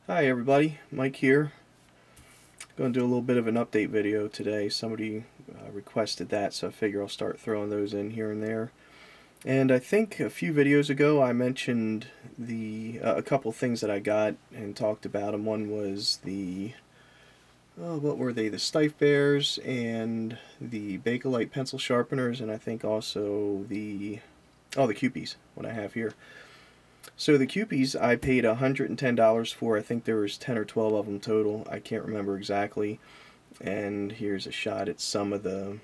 Hi everybody, Mike here. Going to do a little bit of an update video today. Somebody requested that, so I figure I'll start throwing those in here and there. And I think a few videos ago I mentioned a couple things that I got and talked about them. One was what were they? The Steiff Bears and the Bakelite pencil sharpeners, and I think also the Kewpies, what I have here. So the Kewpies I paid $110 for. I think there was 10 or 12 of them total. I can't remember exactly. And here's a shot at some of the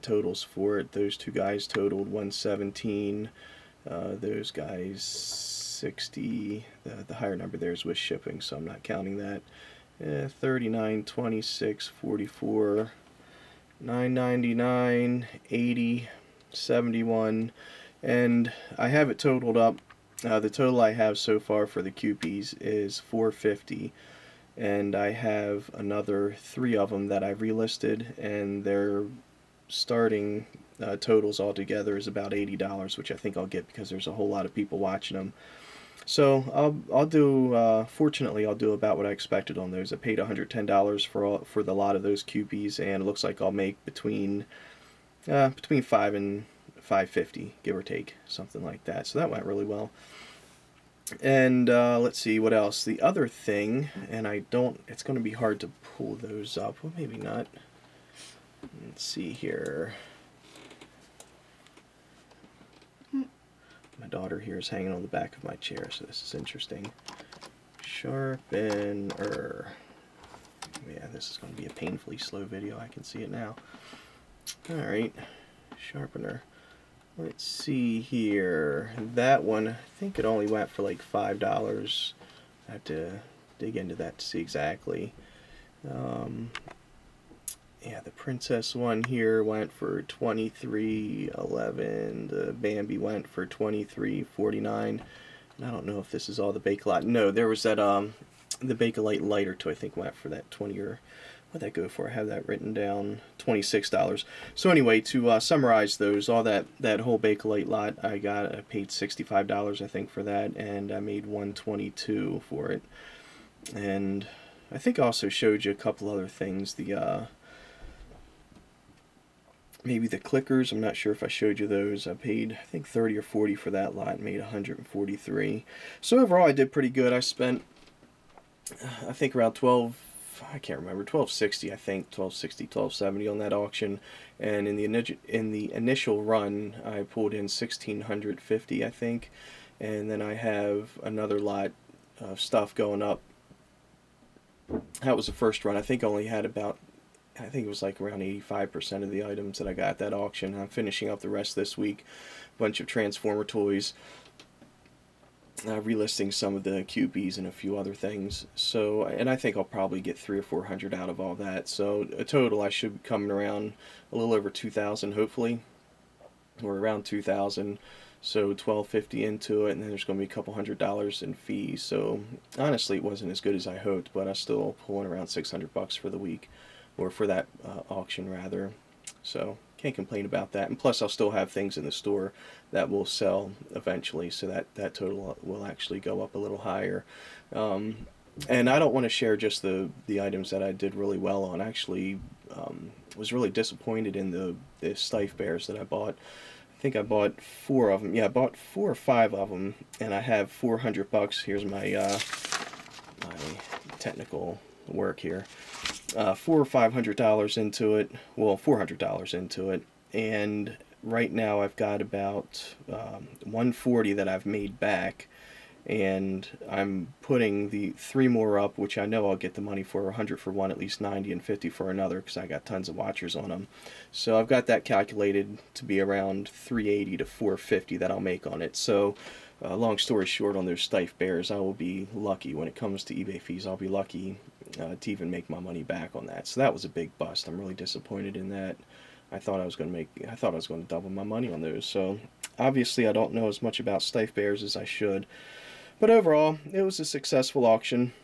totals for it. Those two guys totaled 117. Those guys 60. The higher number there is with shipping, so I'm not counting that. 39, 26, 44, 999, 80, 71, and I have it totaled up. The total I have so far for the Kewpies is 450, and I have another 3 of them that I've relisted, and their starting totals altogether is about $80, which I think I'll get because there's a whole lot of people watching them. So I'll do. Fortunately, I'll do about what I expected on those. I paid $110 for the lot of those Kewpies, and it looks like I'll make between 5 and 550, give or take, something like that. So that went really well. And let's see what else. The other thing, and it's going to be hard to pull those up. Well, maybe not. Let's see here. My daughter here is hanging on the back of my chair, so this is interesting. Sharpener. Yeah, this is going to be a painfully slow video. I can see it now. Alright, sharpener. Let's see here. That one, I think it only went for like $5. I have to dig into that to see exactly. Yeah, the Princess one here went for $23.11. The Bambi went for $23.49. And I don't know if this is all the Bakelite. No, there was that the Bakelite lighter too. I think went for that 20 or what'd that go for? I have that written down. $26. So anyway, to summarize those, all that whole Bakelite lot I paid $65 I think for that, and I made $122 for it. And I think I also showed you a couple other things. Maybe the clickers, I'm not sure if I showed you those. I paid, I think, 30 or 40 for that lot, made 143. So overall I did pretty good. I spent, I think, around 12, I can't remember, 1260, I think, 1260, 1270 on that auction. And in the initial run I pulled in 1650, I think. And then I have another lot of stuff going up. That was the first run. I think I only had about, I think it was like around 85% of the items that I got at that auction. I'm finishing up the rest this week. A bunch of Transformer toys. Relisting some of the Kewpies and a few other things. So, and I think I'll probably get 300 or 400 out of all that. So a total I should be coming around a little over 2,000 hopefully, or around 2,000. So $1,250 into it, and then there's going to be a couple $100 in fees. So honestly, it wasn't as good as I hoped, but I still pulling around $600 for the week, or for that auction rather. So can't complain about that. And plus I'll still have things in the store that will sell eventually, so that total will actually go up a little higher. And I don't want to share just the items that I did really well on. I actually was really disappointed in the Steiff Bears that I bought. I think I bought 4 of them. Yeah, I bought 4 or 5 of them, and I have $400. Here's my my technical work here. $400 or $500 into it. Well, $400 into it, and right now I've got about 140 that I've made back, and I'm putting the 3 more up, which I know I'll get the money for. 100 for one, at least 90 and 50 for another, because I got tons of watchers on them. So I've got that calculated to be around 380 to 450 that I'll make on it. So long story short, on those Steiff Bears, I will be lucky when it comes to eBay fees. I'll be lucky to even make my money back on that. So that was a big bust. I'm really disappointed in that. I thought I was going to double my money on those. So obviously I don't know as much about Steiff Bears as I should. But overall, it was a successful auction.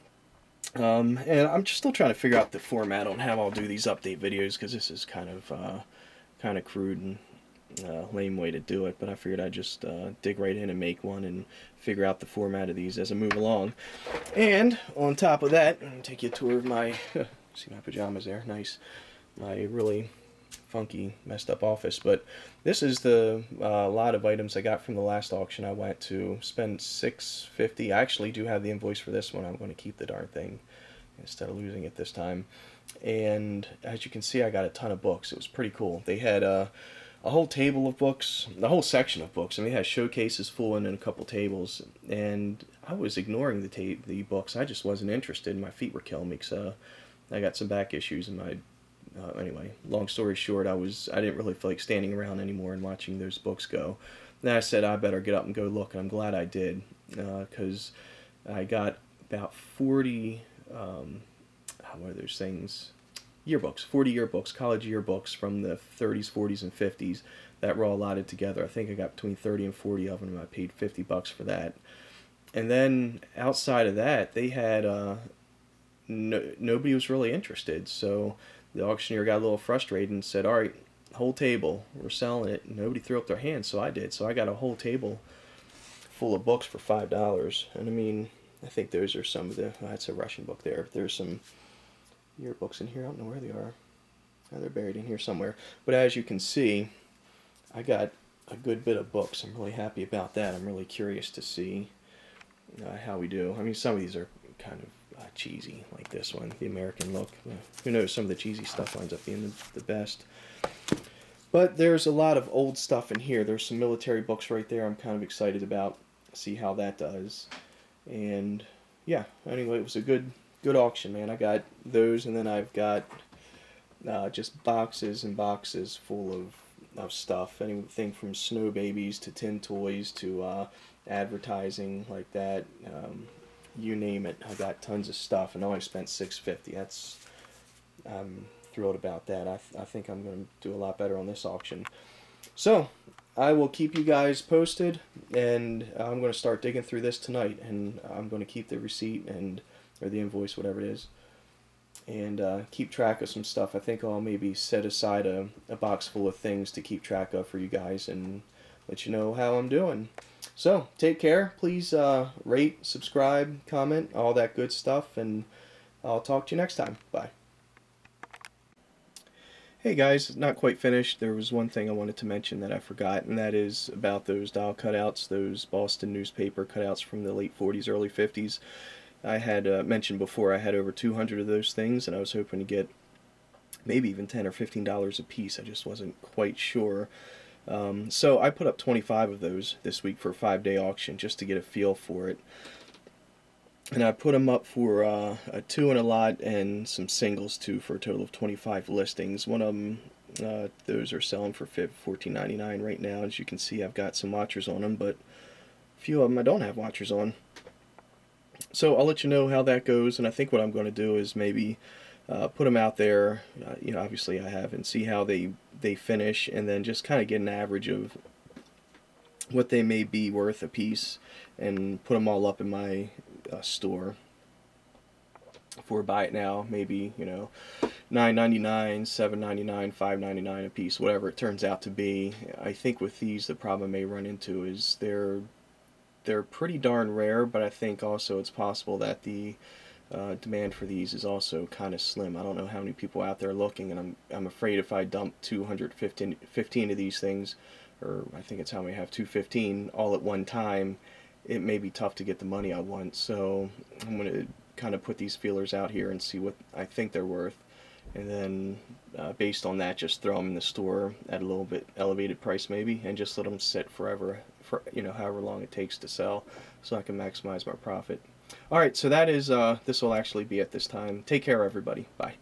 And I'm just still trying to figure out the format on how I'll do these update videos, because this is kind of crude, and lame way to do it, but I figured I'd just dig right in and make one and figure out the format of these as I move along. And on top of that, I'm going to take you a tour of my, see my pajamas there, nice, my really funky, messed up office. But this is the lot of items I got from the last auction I went to. Spent $6.50. I actually do have the invoice for this one. I'm going to keep the darn thing instead of losing it this time. And as you can see, I got a ton of books. It was pretty cool. They had a whole table of books, the whole section of books. I mean, they had showcases full and then a couple tables. And I was ignoring the books. I just wasn't interested. My feet were killing me because I got some back issues in my. Anyway, long story short, I didn't really feel like standing around anymore and watching those books go. Then I said I better get up and go look, and I'm glad I did, because I got about 40. What are those things? Yearbooks, 40 yearbooks, college yearbooks from the 30s, 40s, and 50s that were all allotted together. I think I got between 30 and 40 of them, and I paid $50 for that. And then outside of that, they had nobody was really interested, so the auctioneer got a little frustrated and said, all right, whole table, we're selling it. And nobody threw up their hands, so I did. So I got a whole table full of books for $5. And I mean, I think those are some of the, that's a Russian book there. There's some yearbooks in here. I don't know where they are. Oh, they're buried in here somewhere. But as you can see, I got a good bit of books. I'm really happy about that. I'm really curious to see how we do. I mean, some of these are kind of cheesy, like this one, the American look. Who knows, some of the cheesy stuff winds up being the best. But there's a lot of old stuff in here. There's some military books right there I'm kind of excited about. See how that does. And yeah, anyway, it was a good auction, man. I got those, and then I've got just boxes and boxes full of stuff. Anything from snow babies to tin toys to advertising like that. You name it, I got tons of stuff, and I only spent $6.50. I'm thrilled about that. I think I'm going to do a lot better on this auction. So I will keep you guys posted, and I'm going to start digging through this tonight, and I'm going to keep the receipt or the invoice, whatever it is, and keep track of some stuff. I think I'll maybe set aside a box full of things to keep track of for you guys and let you know how I'm doing. So, take care. Please rate, subscribe, comment, all that good stuff, and I'll talk to you next time. Bye. Hey guys, not quite finished. There was one thing I wanted to mention that I forgot, and that is about those doll cutouts, those Boston newspaper cutouts from the late 40s, early 50s. I had mentioned before I had over 200 of those things, and I was hoping to get maybe even $10 or $15 a piece. I just wasn't quite sure. So I put up 25 of those this week for a 5-day auction just to get a feel for it. And I put them up for a 2 and a lot and some singles too for a total of 25 listings. One of them, those are selling for $14.99 right now. As you can see, I've got some watchers on them, but a few of them I don't have watchers on. So I'll let you know how that goes, and I think what I'm going to do is maybe put them out there, you know, obviously I have, and see how they finish, and then just kind of get an average of what they may be worth a piece, and put them all up in my store for buy it now, maybe, you know, $9.99, $7.99, $5.99 a piece, whatever it turns out to be. I think with these the problem I may run into is they're pretty darn rare, but I think also it's possible that the demand for these is also kind of slim. I don't know how many people out there looking, and I'm afraid if I dump 215 of these things, or I think it's how many I have, 215 all at one time, it may be tough to get the money I want. So I'm going to kind of put these feelers out here and see what I think they're worth, and then based on that, just throw them in the store at a little bit elevated price maybe, and just let them sit forever, for, you know, however long it takes to sell, so I can maximize my profit. Alright, so that is, this will actually be at this time. Take care, everybody. Bye.